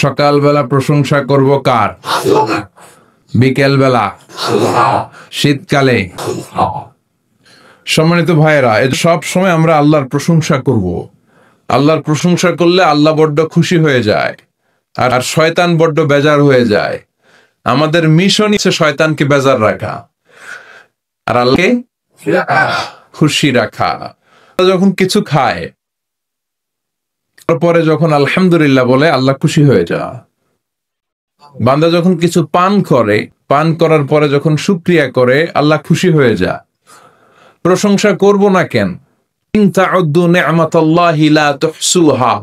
সকালবেলা প্রশংসা করব কার? বিকেল বেলা, শীতকালে। সম্মানিত ভাইয়েরা, এটা সব সময় আমরা আল্লাহর প্রশংসা করব। আল্লাহর প্রশংসা করলে আল্লাহ বড্ড খুশি হয়ে যায়, আর শয়তান বড্ড বেজার হয়ে যায়। আমাদের মিশন হচ্ছে শয়তানকে বেজার রাখা আর আল্লাহকে খুশি রাখা। যখন কিছু খায় তারপরে যখন আলহামদুলিল্লাহ বলে, আল্লাহ খুশি হয়ে যায়। বান্দা যখন কিছু পান করে, পান করার পরে যখন শুকরিয়া করে, আল্লাহ খুশি হয়ে যায়। প্রশংসা করব না কেন? ইন তাউদ্দু নি'মাতাল্লাহি লা তুহসুহা।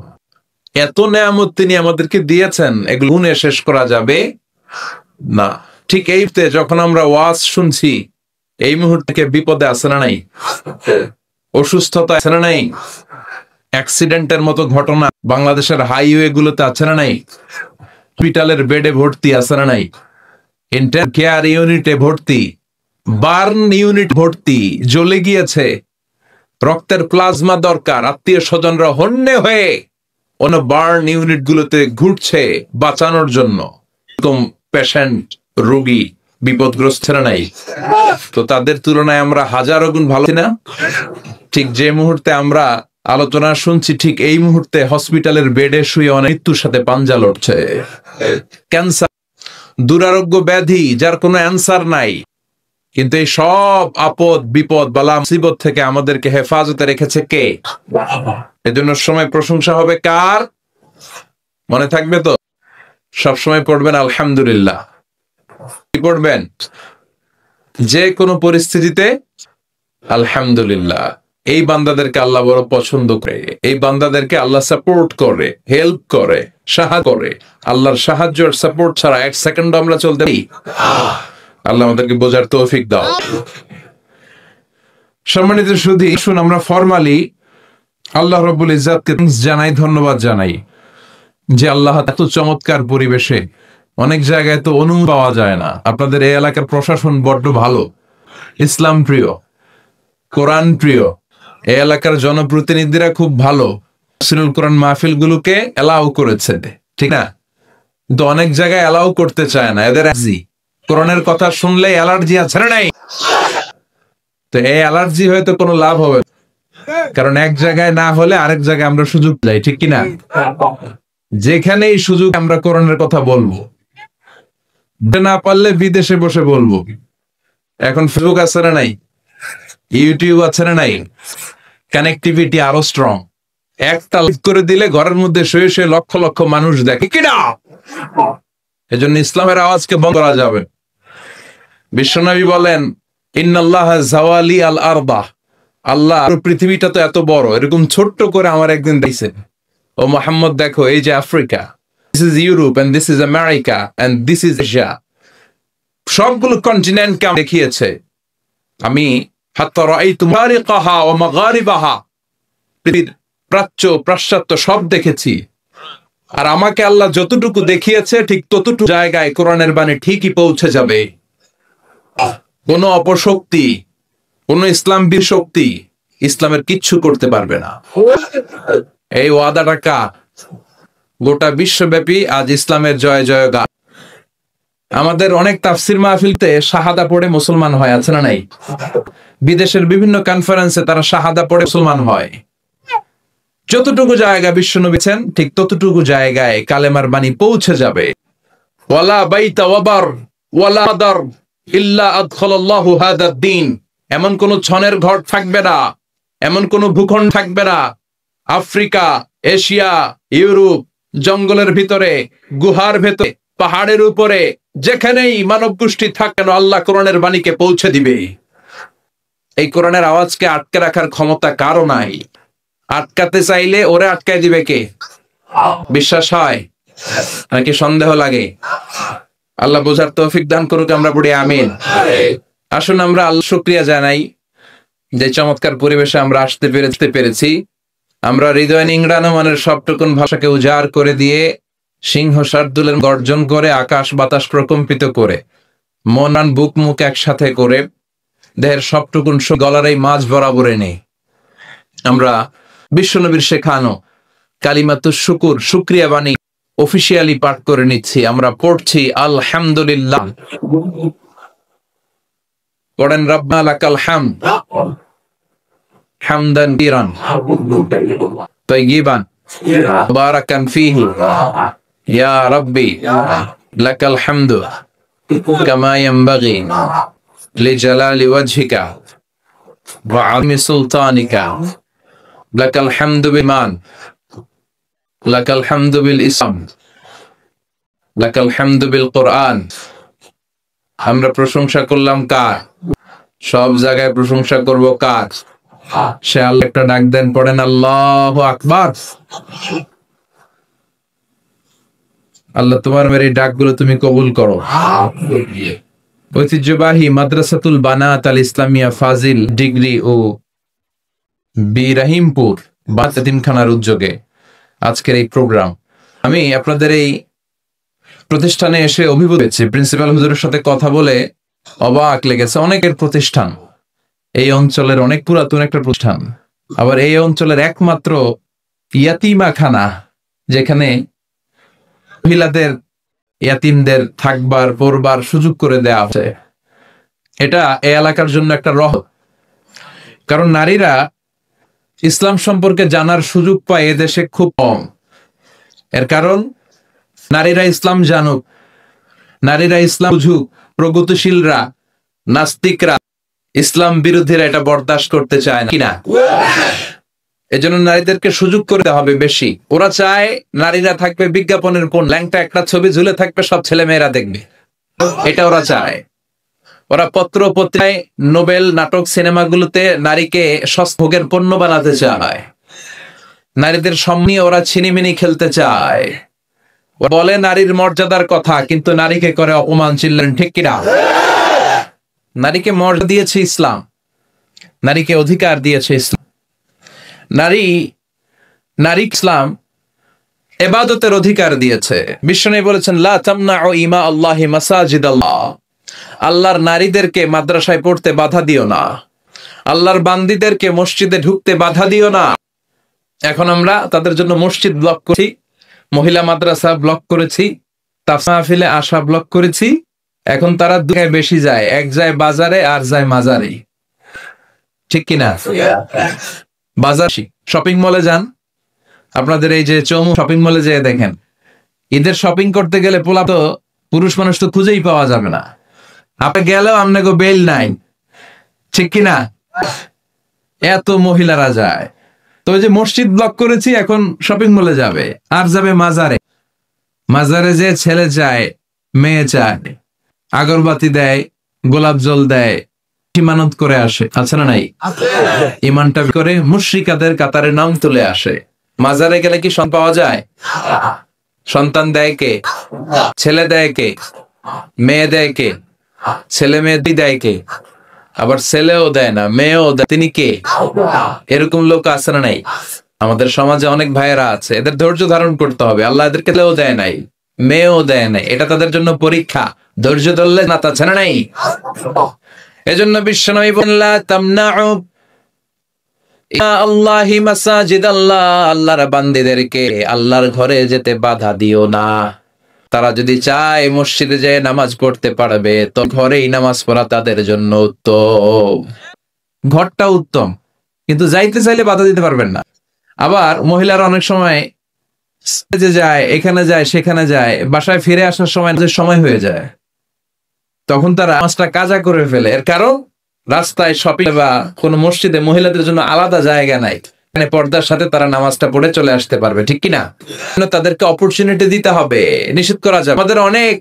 এত নেয়ামত তিনি আমাদেরকে দিয়েছেন, এগুলো গুণে শেষ করা যাবে না। ঠিক এইতে যখন আমরা ওয়াজ শুনছি, এই মুহূর্তে বিপদে আছে না নাই? অসুস্থতা আছে না নাই? অ্যাক্সিডেন্টের মতো ঘটনা বাংলাদেশের হাইওয়ে গুলোতে আছে না নাই? হসপিটালের বেডে ভর্তি আছে না নাই? ইন্টার কেয়ার ইউনিটে ভর্তি, বার্ন ইউনিট ভর্তি, জ্বলে গিয়েছে, রক্তের প্লাজমা দরকার। আত্মীয় স্বজনরা হন্যে হয়ে অন্য বার্ন ইউনিট গুলোতে ঘুরছে বাঁচানোর জন্য। এরকম পেশেন্ট, রোগী বিপদগ্রস্ত না নাই? তো তাদের তুলনায় আমরা হাজারো গুণ ভালো না? ঠিক যে মুহূর্তে আমরা আলোচনা শুনছি, ঠিক এই মুহূর্তে হসপিটালের বেডে শুয়ে অনেক মৃত্যুর সাথে পাঞ্জা লড়ছে। ক্যান্সার, দুরারোগ্য ব্যাধি যার কোনো অ্যান্সার নাই, কিন্তু এই সব আপদ বিপদ বালা মুসিবত থেকে আমাদেরকে হেফাজতে রেখেছে কে? এজন্য সময় প্রশংসা হবে কার? মনে থাকবে তো? সবসময় পড়বেন আলহামদুলিল্লাহ। কি পড়বেন? যে কোনো পরিস্থিতিতে আলহামদুলিল্লাহ। এই বান্দাদেরকে আল্লাহ বড় পছন্দ করে, এই বান্দাদেরকে আল্লাহ সাপোর্ট করে, হেল্প করে, সাহায্য করে। আল্লাহর সাহায্য আর সাপোর্ট ছাড়া এক সেকেন্ড আমরা চলতে পারি? আল্লাহ আমাদেরকে বোঝার তৌফিক দাও। সম্মানিত শুধু শুন, আমরা ফরমালি আল্লাহ রাব্বুল ইজ্জাতকে জানাই, ধন্যবাদ জানাই যে আল্লাহ এত চমৎকার পরিবেশে, অনেক জায়গায় তো অনুমতি পাওয়া যায় না। আপনাদের এই এলাকার প্রশাসন বড্ড ভালো, ইসলাম প্রিয়, কোরআন প্রিয়। এই এলাকার জনপ্রতিনিধিরা খুব ভালো, তাফসীরুল কোরআন মাহফিল গুলোকে এলাও করেছে, ঠিক না? কিন্তু অনেক জায়গায় এলাও করতে চায় না। এদের কোরআনের কথা শুনলে অ্যালার্জি আছে না নাই? তো এই অ্যালার্জি হয়তো কোনো লাভ হবে, কারণ এক জায়গায় না হলে আরেক জায়গায় আমরা সুযোগ যাই, ঠিক কিনা? যেখানে এই সুযোগ আমরা কোরআনের কথা বলবো, না পারলে বিদেশে বসে বলবো। এখন ফেসবুক আছে না নাই? ইউটিউব আছে না নাই? কানেক্টিভিটি আরো স্ট্রং। একটা লাইক করে দিলে ঘরের মধ্যে শুয়ে শুয়ে লক্ষ লক্ষ মানুষ দেখে, কিনা? এজন্য ইসলামের আওয়াজকে বন্ধ করা যাবে। বিশ্বনবী বলেন, ইন্নাল্লাহা জাওয়ালি আল আরদা। আল্লাহ, পৃথিবীটা তো এত বড়, এরকম ছোট্ট করে আমার একদিন দিয়েছে, ও মুহাম্মদ দেখো, এই যে Africa, this is Europe, and this is America, and this is Asia. সবগুলো কন্টিনেন্টকে দেখিয়েছে। আমি হাত্তা রাআইতু মাশারিকাহা ওয়া মাগারিবাহা, পৃথিবীর প্রাচ্য পাশ্চাত্য সব দেখেছি। আর আমাকে আল্লাহ যতটুকু দেখিয়েছে, ঠিক ততটুকু জায়গায় কোরআনের বাণী ঠিকই পৌঁছে যাবে। কোন অপশক্তি, কোন ইসলাম শক্তি ইসলামের কিচ্ছু করতে পারবে না। এই ওয়াদাটা কার? গোটা বিশ্বব্যাপী আজ ইসলামের জয় জয় গান। আমাদের অনেক তাফসির মাহফিলতে শাহাদা পড়ে মুসলমান হয়, আছে না নাই? বিদেশের বিভিন্ন কনফারেন্সে তারা শাহাদা পড়ে মুসলমান হয়। যতটুকু জায়গা বিশ্বনবী ছেন, ঠিক ততটুকু জায়গায় কালেমার বাণী পৌঁছে যাবে। ওয়ালা বাইতা ওয়াবার ওয়ালা দার ইল্লা আদখালাল্লাহু হাদাদ দ্বীন। এমন কোন ছনের ঘর থাকবে না, এমন কোন ভূখণ্ড থাকবে না, আফ্রিকা, এশিয়া, ইউরোপ, জঙ্গলের ভিতরে, গুহার ভেতরে, পাহাড়ের উপরে, যেখানেই মানব গোষ্ঠী থাকে না, আল্লাহ কোরআনের বাণীকে পৌঁছে দিবে। এই কোরআনের আওয়াজকে আটকে রাখার ক্ষমতা কারো নাই। আটকাতে চাইলে ওরে আটকায় দিবে কে? বিশ্বাস হয় নাকি সন্দেহ লাগে? আল্লাহ বোঝার তৌফিক দান করুক, আমরা পড়ি আমিন। আসুন আমরা আল্লাহ শুকরিয়া জানাই যে চমৎকার পরিবেশে আমরা আসতে পেরেছি। আমরা হৃদয় নিংড়ানো মানের সবটুকুন ভাষাকে উজাড় করে দিয়ে, সিংহ শার্দুলের গর্জন করে, আকাশ বাতাস প্রকম্পিত করে, মন প্রাণ বুক মুখ একসাথে করে, দেহের সবটুকুন গলার এই মাঝ বরাবর এনে আমরা বিশ্বনবীর শেখানো কালিমাতুশ শুকুর, শুকরিয়া বাণী অফিসিয়ালি পাঠ করে নিচ্ছি। আমরা পড়ছি আলহামদুলিল্লাহ। পড়েন রব্বানা লাকাল হামদ হামদান কিরান তাইয়িবান মুবারাকান ফীহি ইয়া রাব্বি লাকাল হামদু কামা ইয়ানবাগি লিজালালি ওয়াজহিকা ওয়া আযমি সুলতানিকা লাকাল হামদু বিমান লাকাল হামদু বিল ইসলাম লাকাল হামদু বিল কুরআন। আমরা প্রশংসা করলাম কার? সব জায়গায় প্রশংসা করব কার? সে আল্লাহ। একটা ডাক দেন, পড়েন আল্লাহু আকবার। আল্লাহ তোমার মেরে ডাকগুলো তুমি কবুল করো। ঐতিহ্যবাহী মাদ্রাসাতুল বানাত আল ইসলামিয়া ফাজিল ডিগ্রি ও বিরাহিমপুর বাতিমখানার উদ্যোগে আজকের এই প্রোগ্রাম। আমি আপনাদের এই প্রতিষ্ঠানে এসে অভিভূত হয়েছি। প্রিন্সিপাল হুজুরের সাথে কথা বলে অবাক লেগেছে। অনেকের প্রতিষ্ঠান, এই অঞ্চলের অনেক পুরাতন একটা প্রতিষ্ঠান, আবার এই অঞ্চলের একমাত্র ইয়াতিমাখানা যেখানে মহিলাদের ইয়াতিমদের থাকবার পড়বার সুযোগ করে দেওয়া আছে। এটা এই এলাকার জন্য একটা রহমত। কারণ নারীরা ইসলাম সম্পর্কে জানার সুযোগ পায় এদেশে খুব কম। এর কারণ নারীরা ইসলাম জানুক, নারীরা ইসলাম বুঝুক। প্রগতিশীলরা, নাস্তিকরা, ইসলাম বিরোধীরা এটা বরদাস্ত করতে চায় না, কিনা? এজন্য নারীদেরকে সুযোগ করে দেওয়া হবে বেশি। ওরা চায় নারীরা থাকবে বিজ্ঞাপনের কোন ল্যাংটা একটা ছবি ঝুলে থাকবে, সব ছেলে মেয়েরা দেখবে। এটা ওরা চায়। ওরা পত্র পত্রিকায়, নোবেল, নাটক, সিনেমাগুলোতে নারীকে সস্ভোগের পণ্য বানাতে চায়। নারীদের সামনে ওরা ছিনিমিনি খেলতে চায়। বলে নারীর মর্যাদার কথা, কিন্তু নারীকে করে অপমান। চিল্লেন ঠিক কিনা? নারীকে মর্যাদা দিয়েছে ইসলাম, নারীকে অধিকার দিয়েছে ইসলাম। নারী ইসলাম ইবাদতের অধিকার দিয়েছে। বিশ্বনবী বলেছেন, লা তামনাউ ইমা আল্লাহি মাসাজিদাল্লাহ। আল্লাহর নারীদেরকে মাদ্রাসায় পড়তে বাধা দিও না, আল্লাহর বান্দীদেরকে মসজিদে ঢুকতে বাধা দিও না। এখন আমরা তাদের জন্য মসজিদ ব্লক করেছি, মহিলা মাদ্রাসা ব্লক করেছি, তাফসীর মাহফিলে আসা ব্লক করেছি। এখন তারা দুটায় বেশি যায়, এক যায় বাজারে আর যায় মাজারে, ঠিক কিনা? বাজার, শপিং মলে যান, আপনাদের এই যে চৌমু শপিং মলে যেয়ে দেখেন, ঈদের শপিং করতে গেলে পোলা তো পুরুষ মানুষ তো খুঁজেই পাওয়া যাবে না। আপনি গেলেও আপনাকে বেল নাই, ঠিক কিনা? এত মহিলারা যায়। তো যে মসজিদ ব্লক করেছি, এখন শপিং মলে যাবে আর যাবে মাজারে। মাজারে যে ছেলে চায়, মেয়ে চায়, আগরবাতি দেয়, গোলাপ জল দেয়, ইমানত করে আসে, আছে না নাই? ইমানটা করে মুশরিকাদের কাতারে নাম তুলে আসে। মাজারে গেলে কি সন্তান পাওয়া যায়? সন্তান দেয় কে? ছেলে দেয় কে? মেয়ে দেয় কে? ছেলে মেয়ে দেয় কে? আবার ছেলেও দেয় না, মেয়েও দেয়, তিনি কে? এরকম লোক আছে না নাই? আমাদের সমাজে অনেক ভাইয়েরা আছে, এদের ধৈর্য ধারণ করতে হবে। আল্লাহ এদেরকে ছেলেও দেয় নাই, মেয়েও দেয় নাই, এটা তাদের জন্য পরীক্ষা। ধৈর্য ধরলে না, তা না নাই। এজন্য বিশ্বনবী বললেন, তামনাউ ইয়া আল্লাহি মাসাজিদাল্লাহ। আল্লাহর বান্দীদেরকে আল্লাহর ঘরে যেতে বাধা দিও না। তারা যদি চায় মসজিদে যেয়ে নামাজ পড়তে পারবে, তো ঘরেই নামাজ পড়া তাদের জন্য উত্তম। ঘরটা উত্তম, কিন্তু যাইতে চাইলে বাধা দিতে পারবেন না। আবার মহিলারা অনেক সময় যায়, এখানে যায়, সেখানে যায়, বাসায় ফিরে আসার সময় সময় হয়ে যায়, তখন তারা নামাজটা কাজা করে ফেলে। এর কারণ রাস্তায়, শপিং বা কোন মসজিদে মহিলাদের জন্য আলাদা জায়গা নাই, পর্দার সাথে তারা নামাজটা পড়ে চলে আসতে পারবে, ঠিক কিনা? তাদেরকে অপরচুনিটি দিতে হবে, নিষেধ করা যাবে। আমাদের অনেক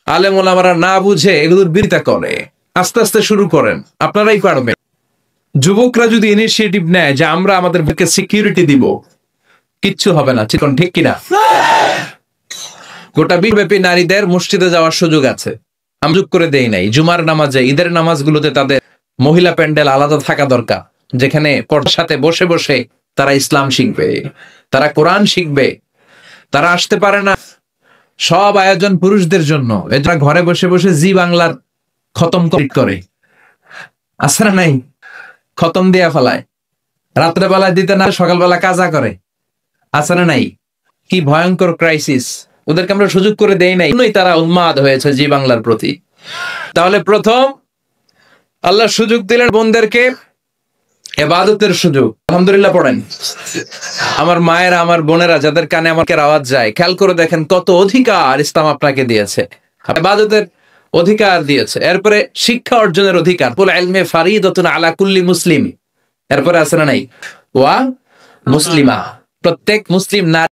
আলেম ওলামারা না বুঝে এগুলোর বিরোধিতা করে। আস্তে আস্তে শুরু করেন, আপনারাই পারবেন। যুবকরা যদি ইনিশিয়েটিভ নেয় যে আমরা আমাদেরকে সিকিউরিটি দিব, কিচ্ছু হবে না, ঠিক কিনা? গোটা বিশ্বব্যাপী নারীদের মসজিদে যাওয়ার সুযোগ আছে, আমরা যোগ করে দেই নাই। জুমার নামাজে, ঈদের নামাজগুলোতে তাদের মহিলা প্যান্ডেল আলাদা থাকা দরকার, যেখানে পর্দার সাথে বসে বসে তারা ইসলাম শিখবে, তারা কোরআন শিখবে। তারা আসতে পারে না, সব আয়োজন পুরুষদের জন্য। এরা ঘরে বসে বসে জি বাংলার খতম করে, আছে না নাই? খতম দিয়া ফেলায়, রাত্রে বেলায় দিতে না, সকালবেলা কাজা করে, আছে না নাই? কি ভয়ঙ্কর ক্রাইসিস! ওদেরকে আমরা সুযোগ করে দেই নাই, তারা উন্মাদ হয়েছে জি বাংলার প্রতি। তাহলে প্রথম আল্লাহ সুযোগ দিলেন বোনদেরকে ইবাদতের সুযোগ। আলহামদুলিল্লাহ পড়েন। আমার মায়েরা, আমার বোনেরা, যাদের কানে আমাকে আওয়াজ যায়, খেয়াল করে দেখেন কত অধিকার ইসলাম আপনাকে দিয়েছে। ইবাদতের অধিকার দিয়েছে, এরপরে শিক্ষা অর্জনের অধিকার, কুল ইলমে ফারিদাতুন আলা কুল্লি মুসলিম, এরপরে আছে না নাই ওয়া মুসলিমা, প্রত্যেক মুসলিম নারী